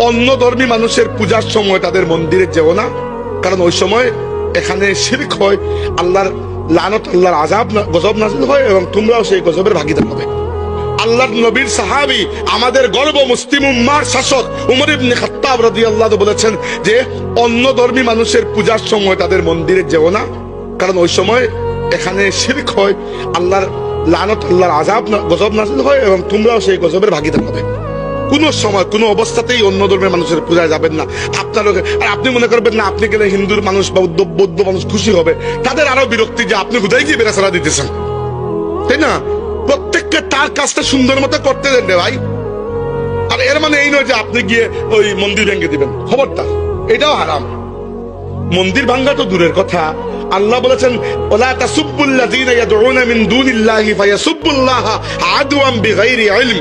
অন্য ধর্মী মানুষের পূজার সময় তাদের মন্দিরে যেও না, কারণ ওই সময় এখানে শিরক হয়, আল্লাহর লানত, আল্লাহর আযাব গজব নাযিল হয় এবং তোমরাও সেই গজবের ভাগীদার হবে। আল্লাহর নবীর সাহাবী, আমাদের গর্ব মুসলিম উম্মার শাসক উমর ইবনে খাত্তাব রাদিয়াল্লাহু আনহু বলেছেন যে অন্য ধর্মী মানুষের পূজার সময় তাদের মন্দিরে যেও না, কারণ ওই সময় এখানে শিরক হয়, আল্লাহর লানত, আল্লাহর আযাব গজব নাযিল হয় এবং তোমরাও সেই গজবের ভাগীদার হবে। কোন সময় কোন অবস্থাতেই অন্য ধর্মের মানুষের পূজায় যাবেন না। আপনারও আর আপনি মনে করবেন না আপনি গেলে হিন্দুর মানুষ বা বৌদ্ধ মানুষ খুশি হবে, তাদের আরো বিরক্তি যে আপনি কোথায় গিয়ে বেড়াছাড়া দিতেছেন, তাই না? প্রত্যেককে তার কাজটা সুন্দর মতো করতে দেন রে ভাই। আর এর মানে এই নয় যে আপনি গিয়ে ওই মন্দির ভেঙে দিবেন, খবরদার, এটাও হারাম। মন্দির ভাঙ্গা তো দূরের কথা, আল্লাহ বলেছেন ওয়ালা তাসুব্বুল্লাযীনা ইয়াদউনা মিন দুনিল্লাহি ফায়াসুব্বুল্লাহা আদওয়াম বিগাইরি ইলম।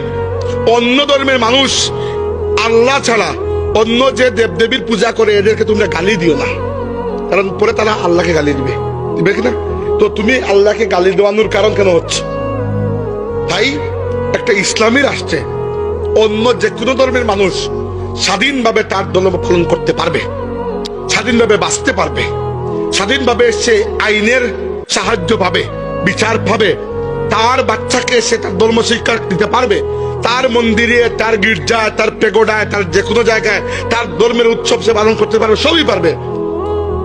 অন্য ধর্মের মানুষ আল্লাহ ছাড়া অন্য যে দেবদেবীর পূজা করে এদেরকে তোমরা গালি দিও না, কারণ পরে তারা আল্লাহকে গালি দিবে কিনা। তো তুমি আল্লাহকে গালি দেওয়ানোর কারণ কেন হচ্ছে? তাই একটা ইসলামী রাষ্ট্রে অন্য যে কোনো ধর্মের মানুষ স্বাধীনভাবে তার ধর্ম পালন করতে পারবে, স্বাধীনভাবে বাঁচতে পারবে, স্বাধীনভাবে সে আইনের সাহায্য পাবে, বিচার পাবে, তার বাচ্চাকে সে তার ধর্ম শিক্ষা দিতে পারবে, তার মন্দিরে, তার গির্জায়, তার পেগোডায়, তার যে কোনো জায়গায় তার ধর্মের উৎসব সে পালন করতে পারবে, সবই পারবে।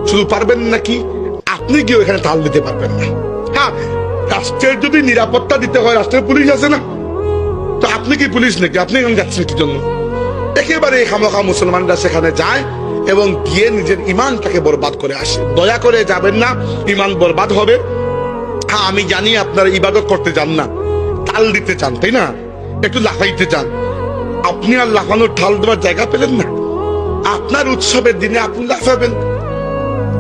শুধু পারবেন নাকি আপনি কি ওখানে তাল দিতে পারবেন না। হ্যাঁ, রাষ্ট্রের যদি নিরাপত্তা দিতে হয়, রাষ্ট্রের পুলিশ আছে না, তো আপনি কি পুলিশ নাকি? আপনি এখানে যাচ্ছেন কি জন্য? একেবারে খামোখা মুসলমানরা সেখানে যায় এবং গিয়ে নিজের ইমানটাকে বরবাদ করে আসে। দয়া করে যাবেন না, ইমান বরবাদ হবে। হ্যাঁ, আমি জানি আপনারা ইবাদত করতে যান না, তাল দিতে চান, তাই না? একটু লাফাইতে চান। আপনি আর লাফানোর ঠাল দেওয়ার জায়গা পেলেন না। আপনার উৎসবের দিনে আপনি লাফাবেন,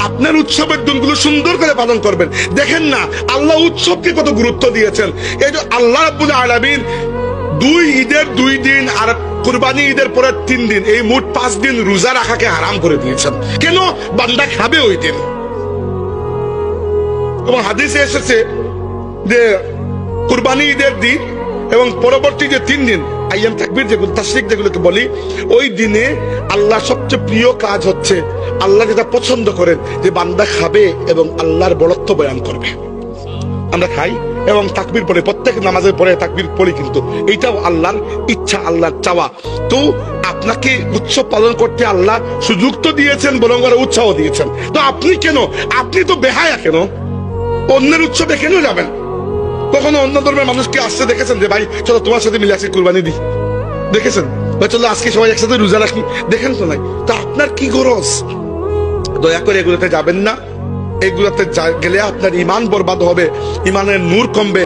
আপনার উৎসবের দিনগুলো সুন্দর করে পালন করবেন। দেখেন না আল্লাহ উৎসবকে কত গুরুত্ব দিয়েছেন। এই যে আল্লাহ রাব্বুল আলামিন 2 ঈদের 2 দিন আর কুরবানি ঈদের পরে 3 দিন, এই মোট 5 দিন রোজা রাখাকে হারাম করে দিয়েছেন। কেন? বান্দা খাবে ওই দিন। এবং হাদিসে এসেছে যে কুরবানি ঈদের দিন এবং পরবর্তী যে 3 দিন আইয়াম তাকবীর যেগুলো, তাশরিক যেগুলোকে বলি, ওই দিনে আল্লাহ সবচেয়ে প্রিয় কাজ হচ্ছে, আল্লাহ যেটা পছন্দ করেন যে বান্দা খাবে এবং আল্লাহর বড়ত্ব বয়ান করবে। আমরা খাই এবং তাকবীর পড়ে, প্রত্যেক নামাজের পরে তাকবীর পড়ি, কিন্তু এইটাও আল্লাহর ইচ্ছা, আল্লাহর চাওয়া। তো আপনাকে উৎসব পালন করতে আল্লাহ সুযোগ তো দিয়েছেন, বরং আরো উৎসাহ দিয়েছেন। তো আপনি কেন, আপনি তো বেহায়া কেন অন্যের উৎসবে কেন যাবেন? কখনো অন্য ধর্মের মানুষকে আসতে দেখেছেন যে ভাই চলো তোমার সাথে মিলে আজকে কুরবানি দিই? দেখেছেন? ভাই চলো আজকে সবাই একসাথে রোজা রাখি? দেখেন তো নাই। তো আপনার কি গরজ? দয়া করে এগুলোতে যাবেন না। এগুলোতে গেলে আপনার ইমান বরবাদ হবে, ইমানের নূর কমবে।